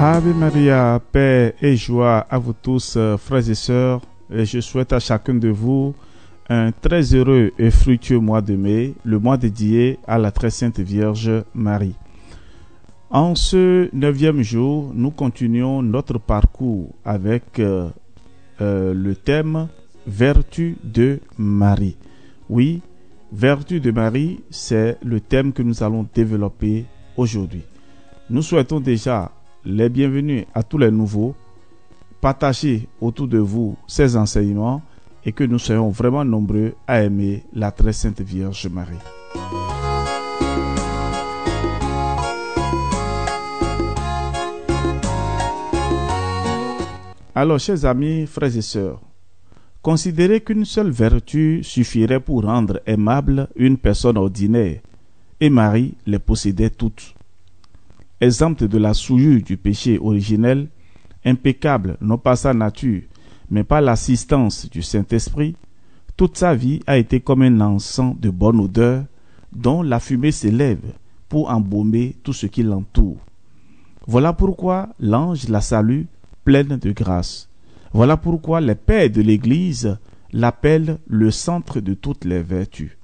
Ave Maria, paix et joie à vous tous, frères et sœurs. Et je souhaite à chacun de vous un très heureux et fructueux mois de mai, le mois dédié à la très sainte Vierge Marie. En ce 9e jour, nous continuons notre parcours avec le thème « Vertu de Marie ». Oui, « Vertu de Marie », c'est le thème que nous allons développer aujourd'hui. Nous souhaitons déjà les bienvenus à tous les nouveaux. Partagez autour de vous ces enseignements et que nous soyons vraiment nombreux à aimer la très sainte Vierge Marie. Alors, chers amis, frères et sœurs, considérez qu'une seule vertu suffirait pour rendre aimable une personne ordinaire, et Marie les possédait toutes. Exempte de la souillure du péché originel, impeccable non pas sa nature, mais par l'assistance du Saint-Esprit, toute sa vie a été comme un encens de bonne odeur, dont la fumée s'élève pour embaumer tout ce qui l'entoure. Voilà pourquoi l'ange la salue pleine de grâce. Voilà pourquoi les pères de l'Église l'appellent le centre de toutes les vertus.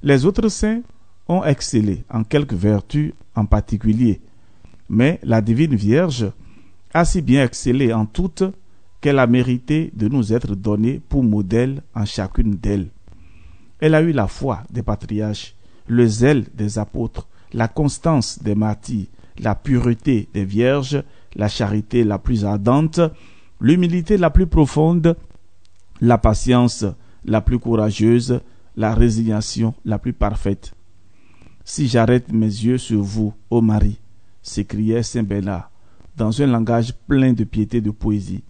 Les autres saints ont excellé en quelques vertus en particulier, mais la Divine Vierge a si bien excellé en toutes qu'elle a mérité de nous être donnée pour modèle en chacune d'elles. Elle a eu la foi des patriarches, le zèle des apôtres, la constance des martyrs, la pureté des vierges, la charité la plus ardente, l'humilité la plus profonde, la patience la plus courageuse, la résignation la plus parfaite. Si j'arrête mes yeux sur vous, ô Marie, s'écriait saint Bernard, dans un langage plein de piété et de poésie,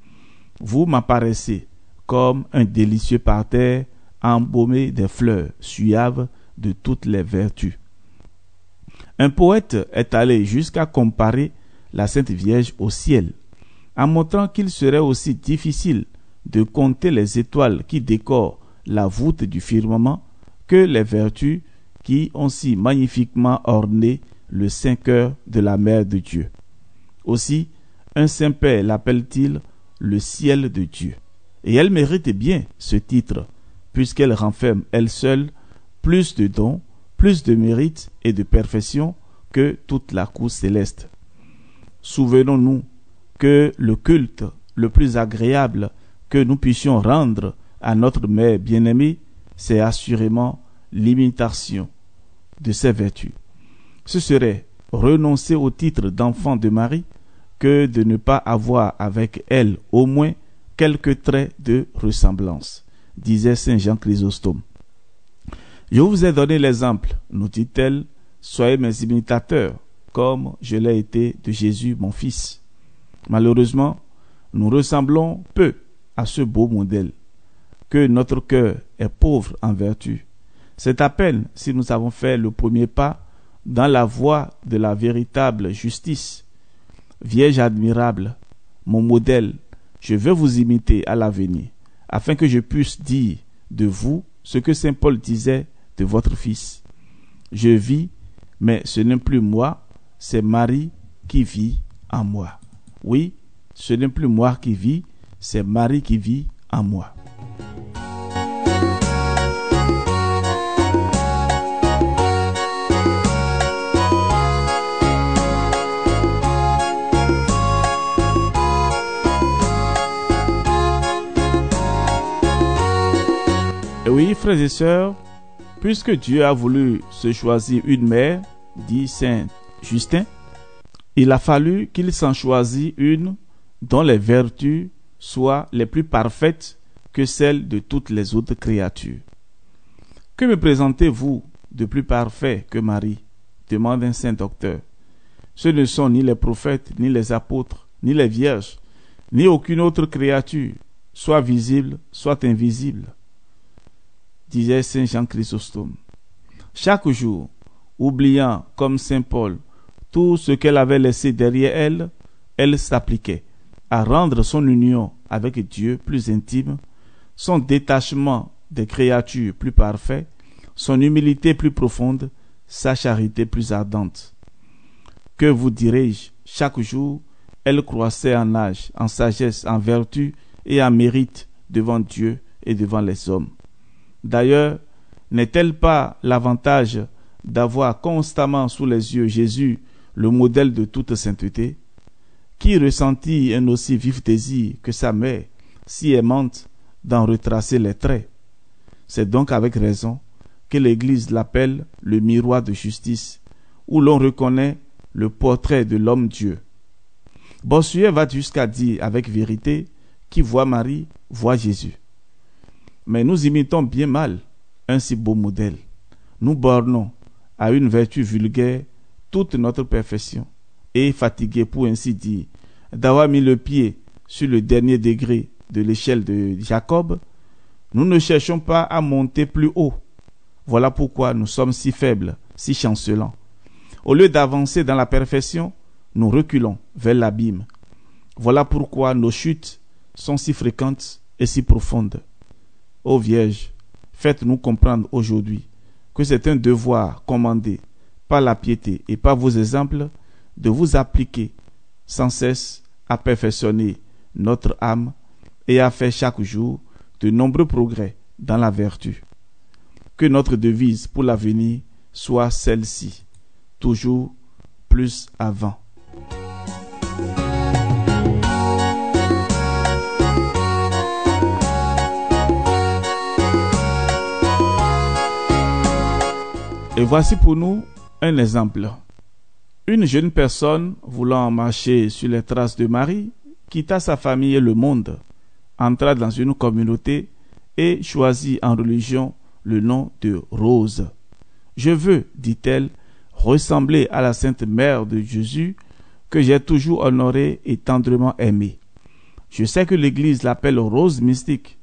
vous m'apparaissez comme un délicieux parterre embaumé des fleurs suaves de toutes les vertus. Un poète est allé jusqu'à comparer la Sainte Vierge au ciel, en montrant qu'il serait aussi difficile de compter les étoiles qui décorent la voûte du firmament que les vertus qui ont si magnifiquement orné le Saint-Cœur de la Mère de Dieu. Aussi, un Saint-Père l'appelle-t-il le ciel de Dieu. Et elle mérite bien ce titre, puisqu'elle renferme elle seule plus de dons, plus de mérites et de perfection que toute la cour céleste. Souvenons-nous que le culte le plus agréable que nous puissions rendre à notre Mère bien-aimée, c'est assurément l'imitation de ses vertus. Ce serait renoncer au titre d'enfant de Marie que de ne pas avoir avec elle au moins quelques traits de ressemblance, disait saint Jean Chrysostome. Je vous ai donné l'exemple, nous dit-elle, soyez mes imitateurs, comme je l'ai été de Jésus mon fils. Malheureusement, nous ressemblons peu à ce beau modèle, que notre cœur est pauvre en vertu. C'est à peine si nous avons fait le premier pas dans la voie de la véritable justice. Vierge admirable, mon modèle, je veux vous imiter à l'avenir, afin que je puisse dire de vous ce que saint Paul disait de votre fils. Je vis, mais ce n'est plus moi, c'est Marie qui vit en moi. Oui, ce n'est plus moi qui vis, c'est Marie qui vit en moi. Et oui, frères et sœurs, puisque Dieu a voulu se choisir une mère, dit saint Justin, il a fallu qu'il s'en choisisse une dont les vertus soient les plus parfaites que celles de toutes les autres créatures. Que me présentez-vous de plus parfait que Marie? Demande un saint docteur. Ce ne sont ni les prophètes, ni les apôtres, ni les vierges, ni aucune autre créature, soit visible, soit invisible, disait saint Jean Chrysostome. Chaque jour, oubliant comme saint Paul tout ce qu'elle avait laissé derrière elle, elle s'appliquait à rendre son union avec Dieu plus intime, son détachement des créatures plus parfait, son humilité plus profonde, sa charité plus ardente. Que vous dirai-je, chaque jour, elle croissait en âge, en sagesse, en vertu et en mérite devant Dieu et devant les hommes. D'ailleurs, n'est-elle pas l'avantage d'avoir constamment sous les yeux Jésus, le modèle de toute sainteté, qui ressentit un aussi vif désir que sa mère, si aimante, d'en retracer les traits? C'est donc avec raison que l'Église l'appelle le miroir de justice, où l'on reconnaît le portrait de l'homme-dieu. Bossuet va jusqu'à dire avec vérité: qui voit Marie, voit Jésus. Mais nous imitons bien mal un si beau modèle. Nous bornons à une vertu vulgaire toute notre perfection, et fatigués, pour ainsi dire, d'avoir mis le pied sur le dernier degré de l'échelle de Jacob, nous ne cherchons pas à monter plus haut. Voilà pourquoi nous sommes si faibles, si chancelants. Au lieu d'avancer dans la perfection, nous reculons vers l'abîme. Voilà pourquoi nos chutes sont si fréquentes et si profondes. Ô Vierge, faites-nous comprendre aujourd'hui que c'est un devoir commandé par la piété et par vos exemples de vous appliquer sans cesse à perfectionner notre âme et à faire chaque jour de nombreux progrès dans la vertu. Que notre devise pour l'avenir soit celle-ci: toujours plus avant. Et voici pour nous un exemple. Une jeune personne voulant marcher sur les traces de Marie quitta sa famille et le monde, entra dans une communauté et choisit en religion le nom de Rose. Je veux, dit-elle, ressembler à la Sainte Mère de Jésus que j'ai toujours honorée et tendrement aimée. Je sais que l'Église l'appelle Rose mystique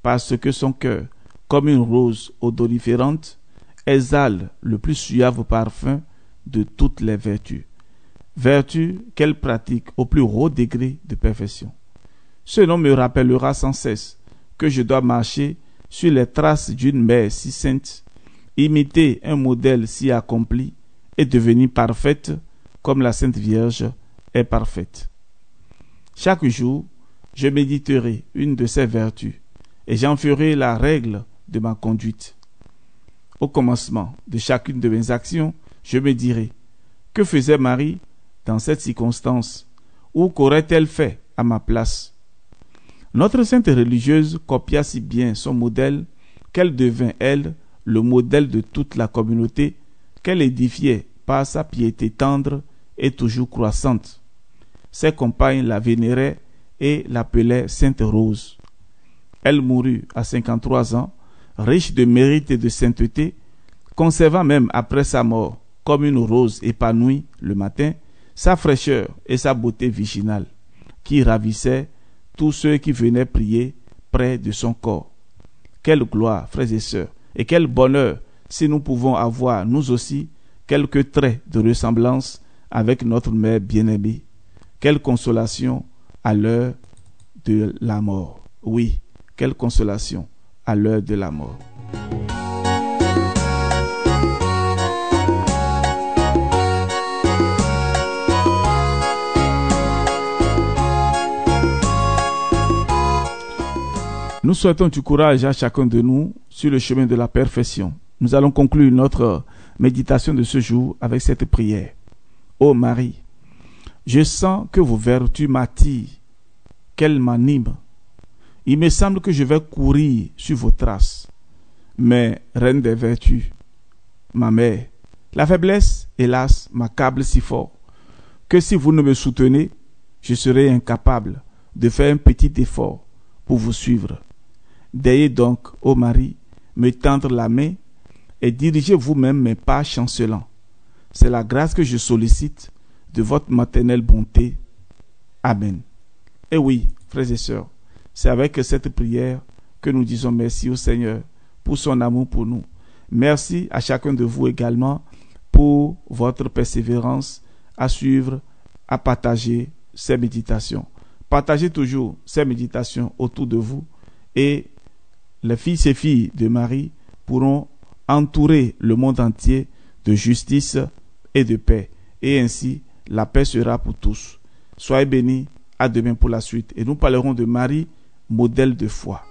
parce que son cœur, comme une rose odoriférante, exhale le plus suave parfum de toutes les vertus. Vertus qu'elle pratique au plus haut degré de perfection. Ce nom me rappellera sans cesse que je dois marcher sur les traces d'une mère si sainte, imiter un modèle si accompli et devenir parfaite comme la Sainte Vierge est parfaite. Chaque jour, je méditerai une de ces vertus et j'en ferai la règle de ma conduite. Au commencement de chacune de mes actions, je me dirai: que faisait Marie dans cette circonstance, ou qu'aurait-elle fait à ma place? Notre sainte religieuse copia si bien son modèle qu'elle devint, elle, le modèle de toute la communauté qu'elle édifiait par sa piété tendre et toujours croissante. Ses compagnes la vénéraient et l'appelaient Sainte Rose. Elle mourut à 53 ans, riche de mérite et de sainteté, conservant même après sa mort, comme une rose épanouie le matin, sa fraîcheur et sa beauté virginale, qui ravissaient tous ceux qui venaient prier près de son corps. Quelle gloire, frères et sœurs, et quel bonheur si nous pouvons avoir, nous aussi, quelques traits de ressemblance avec notre mère bien-aimée. Quelle consolation à l'heure de la mort. Oui, quelle consolation à l'heure de la mort. Nous souhaitons du courage à chacun de nous sur le chemin de la perfection. Nous allons conclure notre méditation de ce jour avec cette prière. Ô Marie, je sens que vos vertus m'attirent, qu'elles m'animent. Il me semble que je vais courir sur vos traces. Mais, reine des vertus, ma mère, la faiblesse, hélas, m'accable si fort que si vous ne me soutenez, je serai incapable de faire un petit effort pour vous suivre. Dayez donc, ô Marie, me tendre la main et dirigez vous-même mes pas chancelants. C'est la grâce que je sollicite de votre maternelle bonté. Amen. Et oui, frères et sœurs, c'est avec cette prière que nous disons merci au Seigneur pour son amour pour nous. Merci à chacun de vous également pour votre persévérance à suivre, à partager ces méditations. Partagez toujours ces méditations autour de vous et les fils et filles de Marie pourront entourer le monde entier de justice et de paix. Et ainsi, la paix sera pour tous. Soyez bénis. À demain pour la suite. Et nous parlerons de Marie, modèle de foi.